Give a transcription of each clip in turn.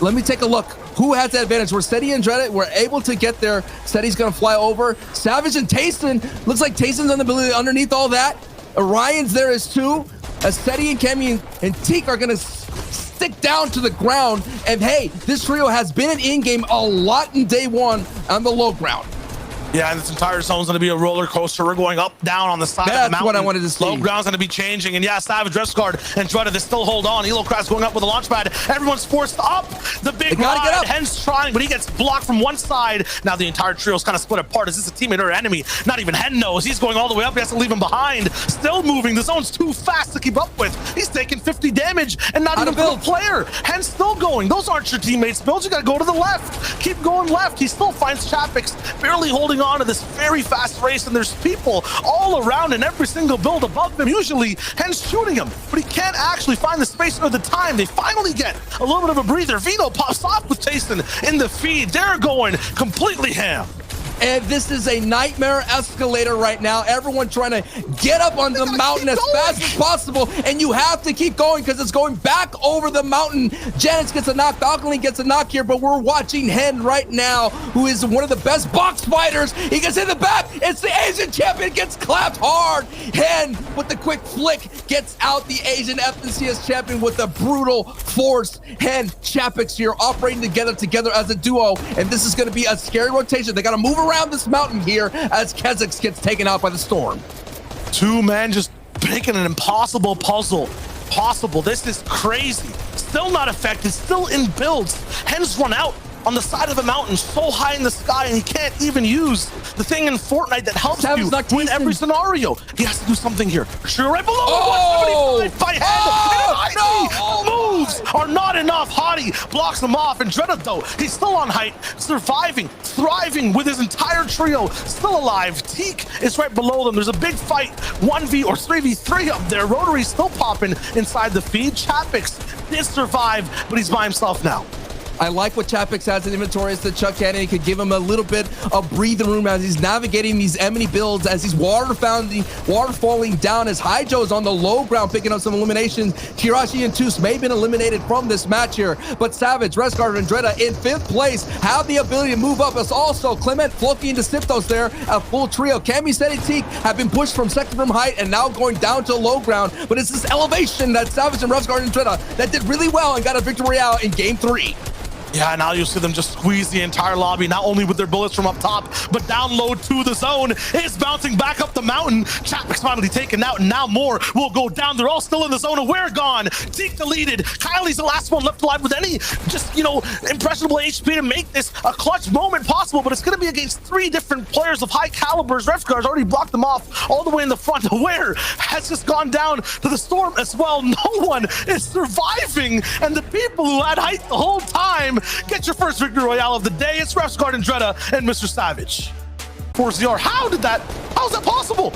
Let me take a look. Who has the advantage? We're Steady and Dreaded. We're able to get there. Steady's going to fly over. Savage and Tayson. Looks like Tayson's on the ability underneath all that. Orion's there is too. Steady and Cammy and Teak are going to stick down to the ground. And hey, this trio has been in game a lot in day one on the low ground. Yeah, and this entire zone's going to be a roller coaster. We're going up, down on the side of the mountain. That's what I wanted to see. Low ground's going to be changing. And yeah, Savage, Resguard, and Dreda, they still hold on. Elocrat's going up with a launch pad. Everyone's forced up. The big ride. Hen's trying, but he gets blocked from one side. Now the entire trio's kind of split apart. Is this a teammate or enemy? Not even Hen knows. He's going all the way up. He has to leave him behind. Still moving. The zone's too fast to keep up with. He's taking 50 damage and not even a player. Hen's still going. Those aren't your teammates. Bills, you got to go to the left. Keep going left. He still finds Chapix barely holding on to this very fast race, and there's people all around in every single build above him. Usually Hen's shooting him, but he can't actually find the space or the time. They finally get a little bit of a breather. Vino pops off with Tayson in the feed. They're going completely ham. And this is a nightmare escalator right now. Everyone trying to get up on the mountain as fast as possible. And you have to keep going because it's going back over the mountain. Janus gets a knock. Falconly gets a knock here, but we're watching Hen right now, who is one of the best box fighters. He gets in the back. It's the Asian champion. Gets clapped hard. Hen with the quick flick gets out the Asian FNCS champion with a brutal force. Hen, Chapix here operating together as a duo. And this is going to be a scary rotation. They got to move around this mountain here as Kezix gets taken out by the storm. Two men just making an impossible puzzle possible. This is crazy. Still not affected, still in builds. Hen's run out on the side of the mountain so high in the sky, and he can't even use the thing in Fortnite that helps you win every scenario. He has to do something here. Sure, right below 175 by Hen. Moves are not enough. Hottie blocks him off, and Dreda, though, he's still on height, surviving, thriving with his entire trio still alive. Teak is right below them. There's a big fight, 1v or 3v3 up there. Rotary's still popping inside the feed. Chapix did survive, but he's by himself now. I like what Chapix has in inventory as the Chuck Cannon. He could give him a little bit of breathing room as he's navigating these enemy builds, as he's waterfalling down, as Haijo's on the low ground picking up some eliminations. Kirashi and Toos may have been eliminated from this match here, but Savage, Resguard, and Dreda in 5th place have the ability to move up. As also Clement, Floki, and Deciptos there, a full trio. Cammy, Steady, Teak have been pushed from second from height and now going down to low ground, but it's this elevation that Savage and Resguard and Dreda that did really well and got a victory out in game 3. Yeah, now you'll see them just squeeze the entire lobby, not only with their bullets from up top, but download to the zone. Is bouncing back up the mountain. Chapix finally taken out, and now more will go down. They're all still in the zone, and we're gone. Teak deleted. Kylie's the last one left alive with any just, impressionable HP to make this a clutch moment possible, but it's going to be against 3 different players of high calibers. Refguard's already blocked them off all the way in the front. Where has just gone down to the storm as well. No one is surviving, and the people who had height the whole time get your first victory royale of the day. It's Refguard and Dreda and Mr. Savage. 4CR, how is that possible?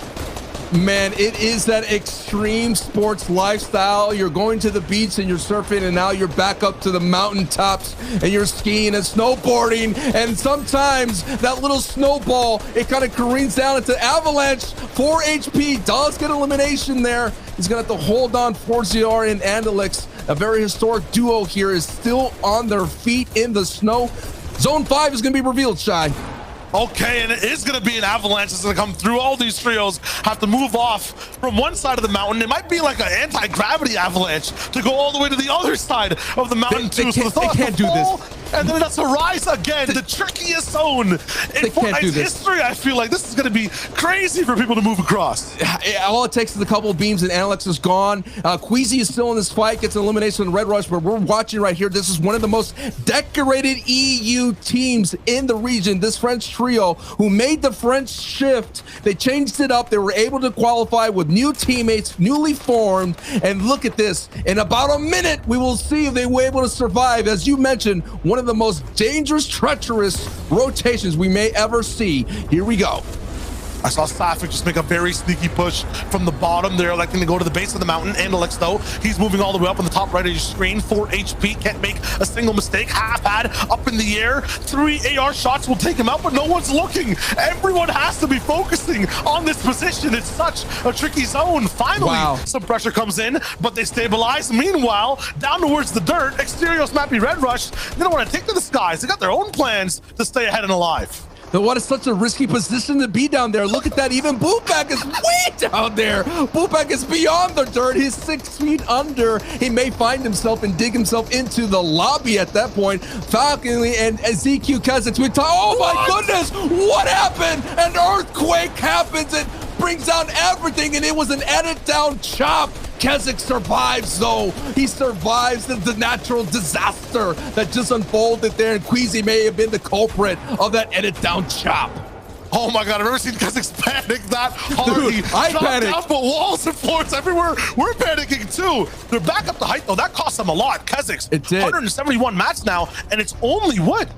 Man, it is that extreme sports lifestyle. You're going to the beach and you're surfing, and now you're back up to the mountaintops and you're skiing and snowboarding, and sometimes that little snowball, it kind of careens down into avalanche. 4 HP does get elimination there. He's gonna have to hold on. 4CR and Andalix, a very historic duo here, is still on their feet in the snow. Zone 5 is gonna be revealed, Shy. Okay, and it is going to be an avalanche that's going to come through. All these trios have to move off from one side of the mountain. It might be like an anti-gravity avalanche to go all the way to the other side of the mountain too. They can't do this. And then it has to rise again. The trickiest zone in Fortnite's history. I feel like this is going to be crazy for people to move across. All it takes is a couple of beams and Alex is gone. Queasy is still in this fight, gets an elimination in Red Rush, but we're watching right here. This is one of the most decorated EU teams in the region. This French trio who made the French shift. They changed it up. They were able to qualify with new teammates, newly formed. And look at this. In about a minute, we will see if they were able to survive. As you mentioned, one of the most dangerous, treacherous rotations we may ever see. Here we go. I saw Safik just make a very sneaky push from the bottom. They're electing to go to the base of the mountain. Andalex, though, he's moving all the way up on the top right of your screen. 4 HP, can't make a single mistake. Half pad up in the air. 3 AR shots will take him out, but no one's looking. Everyone has to be focusing on this position. It's such a tricky zone. Finally, some pressure comes in, but they stabilize. Meanwhile, down towards the dirt, Exterios Mappy Red Rush, they don't want to take to the skies. They got their own plans to stay ahead and alive. What is such a risky position to be down there. Look at that, even Boopback is way down there. Boopback is beyond the dirt. He's 6 feet under. He may find himself and dig himself into the lobby at that point. Falconly and ZQ Kazakh, oh my goodness, what happened? An earthquake happens. It brings down everything, and it was an edit down chop. Kazakh survives, though. He survives the natural disaster that just unfolded there, and Queasy may have been the culprit of that edit down chop. Oh my God, I've never seen Kazakhs panic that hard. Dude, I panicked. Down, but walls and floors everywhere. We're panicking too. They're back up the height, though. That cost them a lot. Kazakhs, it did. 171 mats now, and it's only wood.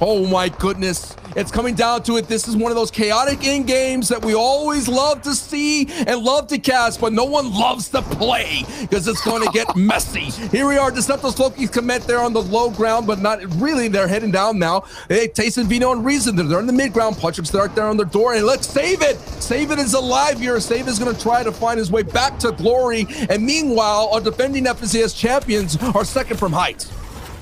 Oh my goodness. It's coming down to it. This is one of those chaotic in games that we always love to see and love to cast, but no one loves to play because it's going to get messy. Here we are. Deceptos Loki's commit there on the low ground, but not really. They're heading down now. Hey, Tayson, Vino, and Reason, they're in the mid ground. Punch-ups start there on their door, and let's save it. Save it is alive here. Save is going to try to find his way back to glory. And meanwhile, our defending FNCS champions are second from height.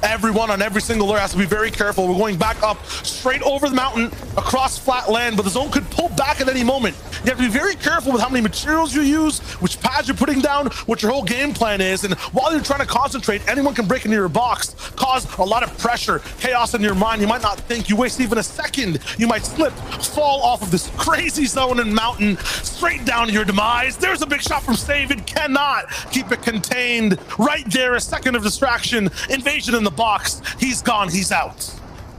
Everyone on every single layer has to be very careful. We're going back up, straight over the mountain, across flat land, but the zone could pull back at any moment. You have to be very careful with how many materials you use, which pads you're putting down, what your whole game plan is. And while you're trying to concentrate, anyone can break into your box, cause a lot of pressure, chaos in your mind. You might not think. You waste even a second. You might slip, fall off of this crazy zone and mountain, straight down to your demise. There's a big shot from Save. It cannot keep it contained. Right there, a second of distraction. Invasion in the box. He's gone. He's out.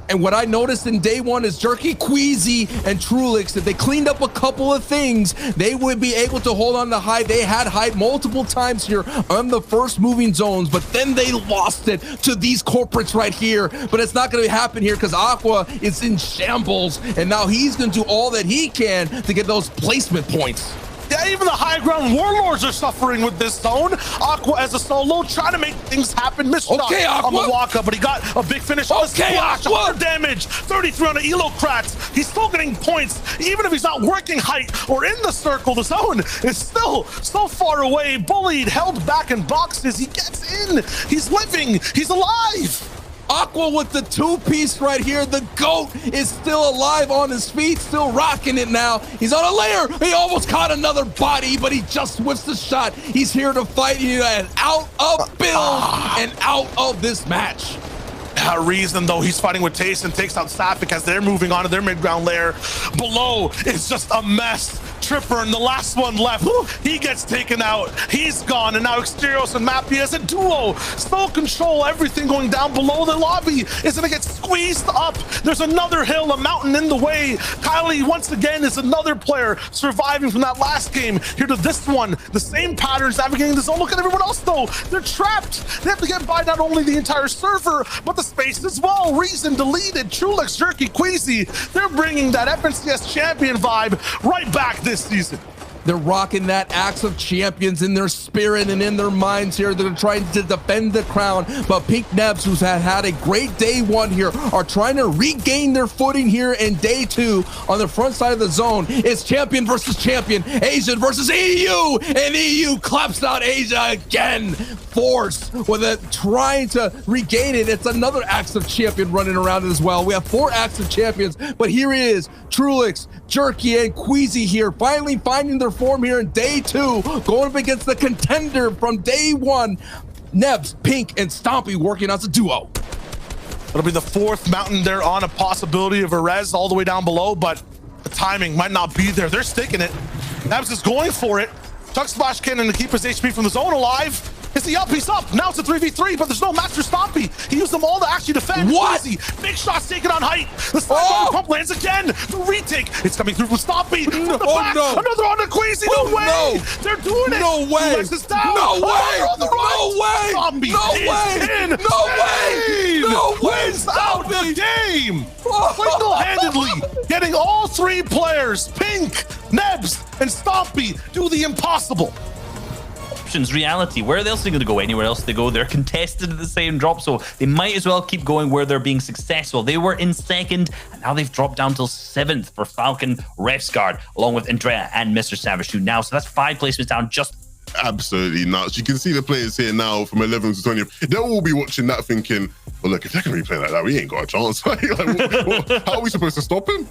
And what I noticed in day one is Jerky, Queasy, and Trulix, if they cleaned up a couple of things, they would be able to hold on to high. They had high multiple times here on the first moving zones, but then they lost it to these corporates right here. But it's not going to happen here because Aqua is in shambles, and now he's going to do all that he can to get those placement points. Yeah, even the high ground warlords are suffering with this zone. Aqua as a solo trying to make things happen. Missed shot on the walk-up, but he got a big finish on the splash. 100 damage, 33 on the Elocrats. He's still getting points, even if he's not working height or in the circle. The zone is still so far away. Bullied, held back in boxes. He gets in. He's living. He's alive. Aqua with the two-piece right here. The GOAT is still alive on his feet, still rocking it now. He's on a layer. He almost caught another body, but he just whiffs the shot. He's here to fight. He's out of build and out of this match. Reason, though, he's fighting with Taste and takes out Safik as they're moving on to their mid-ground layer. Below, it's just a mess. Tripper and the last one left. He gets taken out. He's gone. And now Exterios and Mappy as a duo still control everything going down below. The lobby is going to get squeezed up. There's another hill, a mountain in the way. Kylie, once again, is another player surviving from that last game. Here to this one. The same patterns navigating the zone. Look at everyone else, though. They're trapped. They have to get by not only the entire server, but the space as well. Reason deleted. Trulix, Jerky, Queasy. They're bringing that FNCS champion vibe right back this season. They're rocking that Axe of Champions in their spirit and in their minds here. They're trying to defend the crown, but Pink Nebs, who's had a great day one here, are trying to regain their footing here in day two on the front side of the zone. It's champion versus champion, Asian versus EU, and EU claps out Asia again. Force with it, trying to regain it. It's another Axe of Champion running around as well. We have 4 Axe of Champions, but here he is, Trulix, Jerky, and Queasy here, finally finding their form here in day 2, going up against the contender from day 1. Nebs, Pink, and Stompy working as a duo. It'll be the 4th mountain there on a possibility of a res all the way down below, but the timing might not be there. They're sticking it. Nebs is going for it. Chuck Splash Cannon to keep his HP from the zone alive. Is he up? He's up. Now it's a 3v3, but there's no Master Stompy. He used them all to actually defend. What? Easy. Big shots taken on height. The slide pump lands again. The retake. It's coming through from Stompy. From the back. No. Another on the Queasy. No way. No. They're doing it. No way. Is down. No way. On the right. No way. Stompy No way. in. No way. No way, wins out the game! Single-handedly getting all three players, Pink, Nebs, and Stompy, do the impossible. Options reality. Where else are they going to go? Anywhere else they go, they're contested at the same drop, so they might as well keep going where they're being successful. They were in second, and now they've dropped down till 7th for Falcon, Refsguard, along with Andrea and Mr. Savage 2 now. So that's 5 placements down just absolutely nuts. You can see the players here now from 11th to 20th. They'll all be watching that thinking, well, look, if they're going to be playing like that, we ain't got a chance. Like, how are we supposed to stop him?